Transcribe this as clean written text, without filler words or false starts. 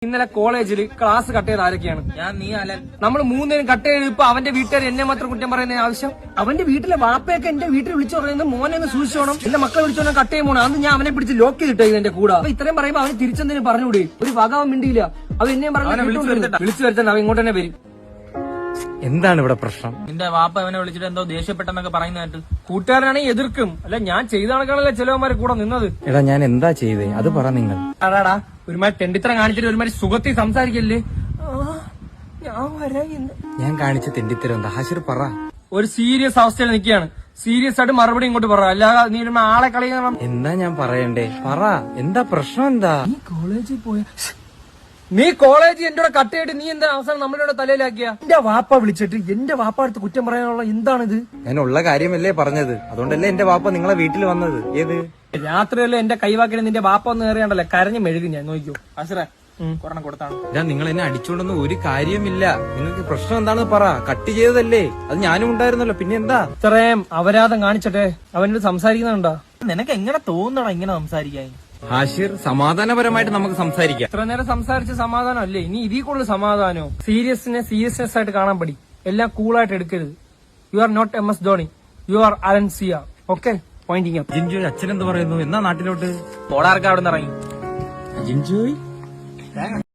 ഇന്നലെ കോളേജിൽ class cut ചെയ്ത് ആരൊക്കെയാണ്? ഞാൻ, നീ, അലൻ. നമ്മൾ മൂന്നേരും കട്ട് ചെയ്ത് ഇപ്പൊ അവന്റെ വീട്ടുകാർ എന്നെ മാത്രം കുറ്റം പറയുന്ന ആവശ്യം? അവന്റെ വീട്ടിലെ വാപ്പയൊക്കെ എന്റെ വീട്ടിൽ വിളിച്ചു പറയുന്നത് മോനെ ഒന്ന് സൂക്ഷിച്ചോണം, എന്റെ മക്കളെ വിളിച്ചോണം കട്ട് ചെയ്യുമ്പോൾ അന്ന് ഞാൻ അവനെ പിടിച്ച് ലോക്ക് ചെയ്തിട്ടേ എന്റെ കൂടെ. അപ്പൊ ഇത്രയും പറയുമ്പോ അവന് തിരിച്ചെന്തിനും പറഞ്ഞുകൂടെ? ഒരു വക അവൻ മിണ്ടിയില്ല. അവൻ എന്നെയും പറഞ്ഞു വിളിച്ചു വരുത്തണ്ട, അവൻ ഇങ്ങോട്ട് തന്നെ വരും. എന്താണ് ഇവിടെ പ്രശ്നം? നിന്റെ വാപ്പ അവനെ വിളിച്ചിട്ട് എന്തോ ദേഷ്യപ്പെട്ടെന്നൊക്കെ പറയുന്നതായിട്ട്. കൂട്ടുകാരനാണെങ്കിൽ എതിർക്കും. അല്ല ഞാൻ ചെയ്ത കണക്കാണല്ലേ ചിലവന്മാരെ കൂടെ നിന്നത്. എടാ ഞാൻ എന്താ ചെയ്തേ അത് പറ നിങ്ങൾ. അടാടാ ഒരുമാതിരി തെണ്ടിത്തരം കാണിച്ചിട്ട് ഒരുമാതിരി സുഖത്തിൽ സംസാരിക്കല്ലേ. ഞാൻ വരാ. ഞാൻ കാണിച്ച തെണ്ടിത്തരം എന്താ? ഹാഷിർ പറ. ഒരു സീരിയസ് അവസ്ഥയിൽ നിൽക്കുകയാണ്. സീരിയസ് ആയിട്ട് മറുപടി ഇങ്ങോട്ട് പറ, അല്ലാതെ നീ ആളെ കളിയാ. എന്താ ഞാൻ പറയണ്ടേ? പറ, എന്താ പ്രശ്നം? എന്താ നീ കോളേജിൽ പോയ നീ കോളേജ് എന്റെ കൂടെ കട്ട് ചെയ്തിട്ട് നീ എന്താ അവസാനം നമ്മളുടെ തലയിലാക്കിയ? എന്റെ വാപ്പ വിളിച്ചിട്ട് എന്റെ വാപ്പ അടുത്ത് കുറ്റം പറയാനുള്ള എന്താണിത്? ഞാൻ ഉള്ള കാര്യമല്ലേ പറഞ്ഞത്, അതുകൊണ്ടല്ലേ എന്റെ വാപ്പ നിങ്ങളെ വീട്ടിൽ വന്നത്. ഏത് രാത്രിയല്ലേ എന്റെ കൈവാക്കിന് നിന്റെ വാപ്പ ഒന്ന് കയറിയാണ്ടല്ലേ കരഞ്ഞ് മെഴുകി. ഞാൻ നോക്കിയോ അസുറേ, ഒരെണ്ണം കൊടുത്താണ്. ഞാൻ നിങ്ങൾ എന്നെ അടിച്ചോണ്ടൊന്നും ഒരു കാര്യമില്ല. നിങ്ങൾക്ക് പ്രശ്നം എന്താണെന്ന് പറ. കട്ട് ചെയ്തതല്ലേ, അത് ഞാനും ഉണ്ടായിരുന്നല്ലോ, പിന്നെ എന്താ? ഇത്രയും അപരാധം കാണിച്ചിട്ടെ അവനോട് സംസാരിക്കുന്നുണ്ടോ? നിനക്ക് എങ്ങനെ തോന്നണം ഇങ്ങനെ സംസാരിക്കാൻ? ഹാഷിർ, സമാധാനപരമായിട്ട് നമുക്ക് സംസാരിക്കാം. ഇത്ര നേരം സംസാരിച്ച സമാധാനം അല്ലേ, ഇനി ഇതിൽ കൂടുതൽ സമാധാനോ? സീരിയസ്നെസ് ആയിട്ട് കാണാൻ പഠി, എല്ലാം കൂളായിട്ട് എടുക്കരുത്. You are not MS Dhoni, you are Alencier. Okay, pointing up. Jinjoy അച്ഛൻ എന്ത് പറയുന്നു? എന്നാ നാട്ടിലോട്ട്? പോടാർക്ക് അവിടെ നിന്ന് ഇറങ്ങി. ജിൻജോയ്